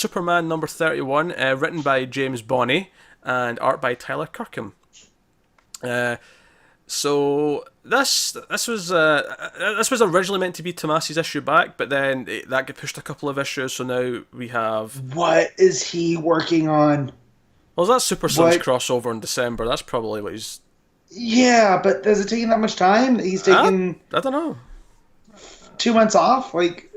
Superman number 31, written by James Bonney and art by Tyler Kirkham. Uh, this was originally meant to be Tomasi's issue back, but then that got pushed a couple of issues. So now we have, What is he working on? well, that's Super Sons What? crossover in December. That's probably what he's. Yeah, but is it taking that much time? He's I, taken I don't know. 2 months off, like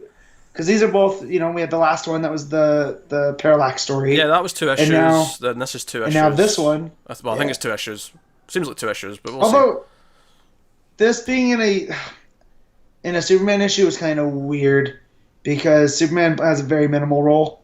because these are both. We had the last one that was the Parallax story, Yeah, that was two and now issues. Then this is two and issues. now this one. Well, I think Yeah. it's two issues. Seems like two issues, but we'll see. Although this being in a Superman issue is kind of weird because Superman has a very minimal role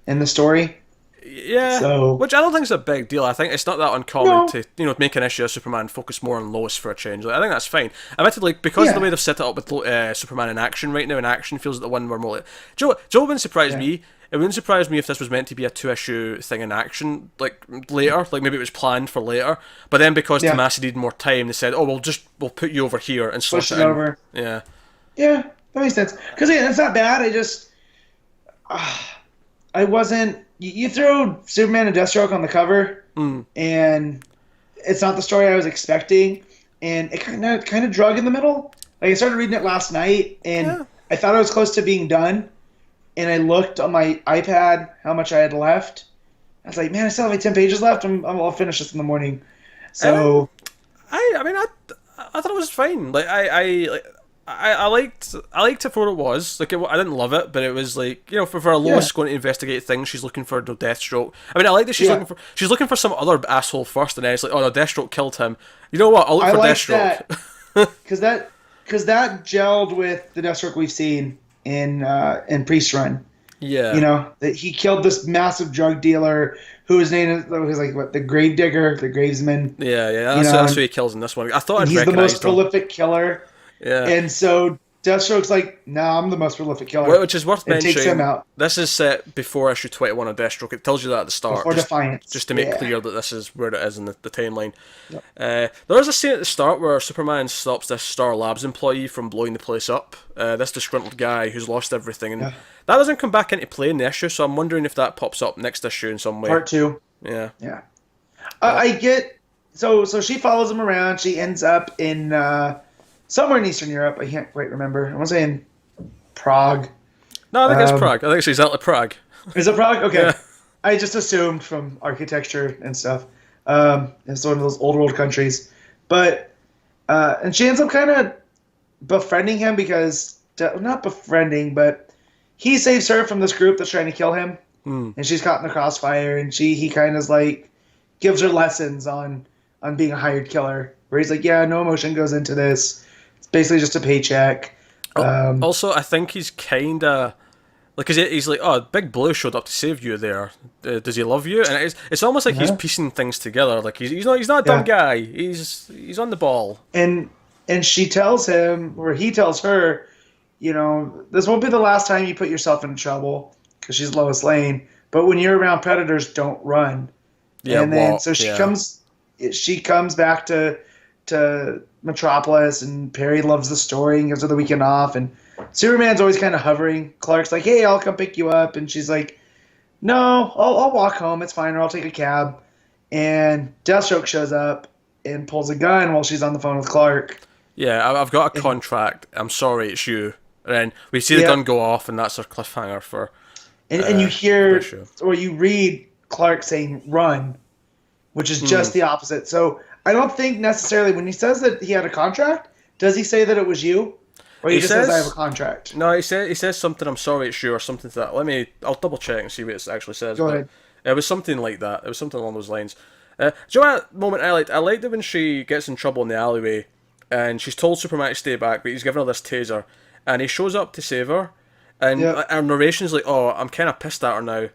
in the story. Yeah, So which I don't think is a big deal. I think it's not that uncommon no, to make an issue of Superman focus more on Lois for a change. Like, I think that's fine. Admittedly, because of the yeah, way they've set it up with Superman in action right now, and action feels like the one where more. Like, Joe wouldn't surprise yeah. me. It wouldn't surprise me if this was meant to be a two-issue thing in action, like later, like maybe it was planned for later. But then because Yeah, Tomasi needed more time, they said, "Oh, we'll put you over here and slot push it it in." over. Yeah, Yeah, that makes sense. Because again, it's not bad. Uh, I wasn't. You throw Superman and Deathstroke on the cover, and it's not the story I was expecting, and it kind of drug in the middle. Like I started reading it last night, and yeah. I thought I was close to being done, and I looked on my iPad how much I had left. I was like, man, I still have like 10 pages left. I'll finish this in the morning. Um, So I mean, I thought it was fine. Like I liked it for what it was. Like I didn't love it, but it was like for a yeah, Lois going to investigate things, she's looking for no Deathstroke. I mean, I like that yeah, she's looking for some other asshole first, and then it's like, oh no, Deathstroke killed him. You know what? I'll look I for like that Deathstroke. because that gelled with the Deathstroke we've seen in Priest Run. Yeah, That he killed this massive drug dealer who his name was like what the Gravedigger, the Gravesman. yeah. You That's know, who he kills in this one. I thought and I'd he's the most recognized him. prolific killer. Yeah. And so Deathstroke's like, "No, I'm the most prolific killer," Which is worth and takes him mentioning. out This is set before issue 21 of Deathstroke. It tells you that at the start, before just Defiance. to make Yeah. clear that this is where it is in the timeline. Yep. There is a scene at the start where Superman stops this Star Labs employee from blowing the place up. This disgruntled guy who's lost everything, and Yeah. that doesn't come back into play in the issue. So I'm wondering if that pops up next issue in some way. Part two. Yeah, Yeah. but I get so she follows him around. She ends up in somewhere in Eastern Europe. I can't quite remember. I want to say in Prague. no, I think it's Um, Prague. I think it's exactly Prague. is it Prague? Okay. Yeah, I just assumed from architecture and stuff. It's one of those old world countries. But and she ends up kind of befriending him because not befriending, but he saves her from this group that's trying to kill him, and she's caught in the crossfire. And he kind of like gives her lessons on being a hired killer, where he's like, yeah, no emotion goes into this. It's basically just a paycheck. Also, I think he's kind of like, 'cause he's like, oh, Big Blue showed up to save you there. Does he love you? And it's almost like he's Yeah, piecing things together. Like he's not a dumb yeah. guy. He's on the ball. And she tells him, or he tells her, this won't be the last time you put yourself in trouble because she's Lois Lane. But when you're around predators, don't run. Yeah, And then well, so yeah, she comes back to Metropolis, and Perry loves the story and gives her the weekend off. And Superman's always kind of hovering. Clark's like, hey, I'll come pick you up, and she's like, no, I'll walk home. It's fine, or I'll take a cab. And Deathstroke shows up and pulls a gun while she's on the phone with Clark. yeah. I've got a And contract. I'm sorry, it's you. And then we see the yeah, gun go off, and that's our cliffhanger for and you the hear issue. or you read Clark saying "run," which is just the opposite. So I don't think necessarily when he says that he had a contract, does he say that it was you, or he He just says I have a says contract? no. He says something. I'm sorry, it's you, or something to that. I'll double check and see what it actually says. Go But ahead. it was something like that. It was something along those lines. Do you know what moment I liked? I liked it when she gets in trouble in the alleyway, and she's told Superman to stay back, but he's given her this taser, and he shows up to save her, and Yep. her narration's like, "Oh, I'm kind of pissed at her now,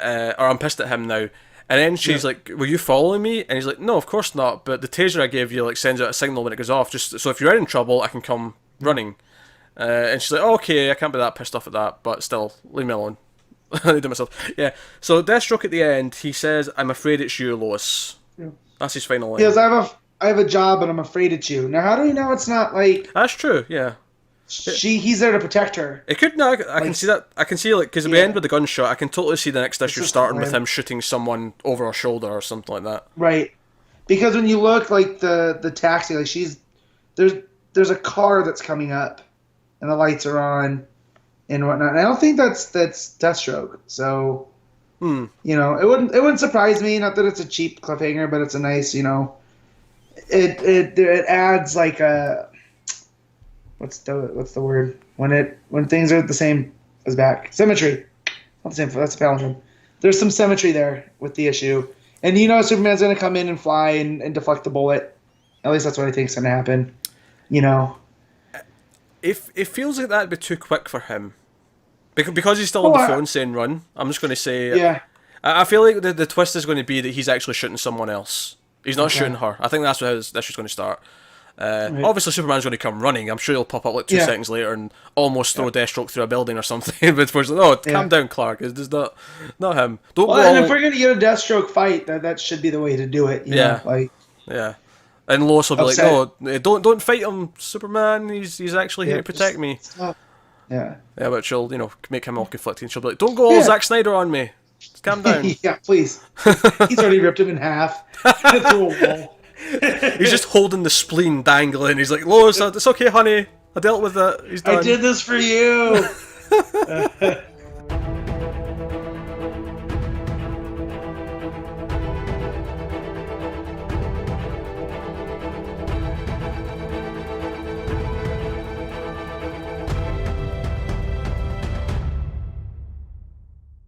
or I'm pissed at him now." And then she's Yep. like, "Were you following me?" And he's like, "No, of course not. But the taser I gave you like sends out a signal when it goes off, just so if you're in trouble, I can come running." And she's like, oh, "Okay, I can't be that pissed off at that, but still, leave me alone." I need to myself. Yeah. So Deathstroke at the end, he says, "I'm afraid it's you, Lois." Yeah. That's his final He line. goes, I have a job, and I'm afraid it's you. Now, how do we know it's not like? That's true. Yeah. he's there to protect her. It could no, I can see that. I can see like because at the end with the gunshot, I can totally see the next issue just starting with grim. him shooting someone over her shoulder or something like that. Right. Because when you look like the taxi, like there's a car that's coming up, and the lights are on, and whatnot. And I don't think that's Deathstroke. So, you know, it wouldn't surprise me. Not that it's a cheap cliffhanger, but it's a nice, you know, it adds like a what's the word when things are the same as back symmetry. Not the same. That's a palindrome. There's some symmetry there with the issue. And you know Superman's going to come in and fly and deflect the bullet. At least that's what I think is going to happen. You know? It feels like that'd be too quick for him. Because he's still on the phone saying run, I'm just going to say... Yeah. I feel like the twist is going to be that he's actually shooting someone else. He's not shooting her. I think that's where this is going to start. Right. Obviously, Superman's going to come running. I'm sure he'll pop up like 2 seconds later and almost throw Deathstroke through a building or something. But it's like, no, calm down, Clark. It's not him. Don't go. And if we're going to get a Deathstroke fight, that should be the way to do it. You know? Like, yeah. And Lois will be like, no, don't fight him, Superman. He's actually here to protect me. Stop. Yeah. Yeah, but she'll, you know, make him all conflicting. She'll be like, don't go all Zack Snyder on me. Just calm down. Yeah, please. He's already ripped him in half. Through a wall. He's just holding the spleen dangling. He's like, Lois, it's okay, honey. I dealt with it. He's done. I did this for you.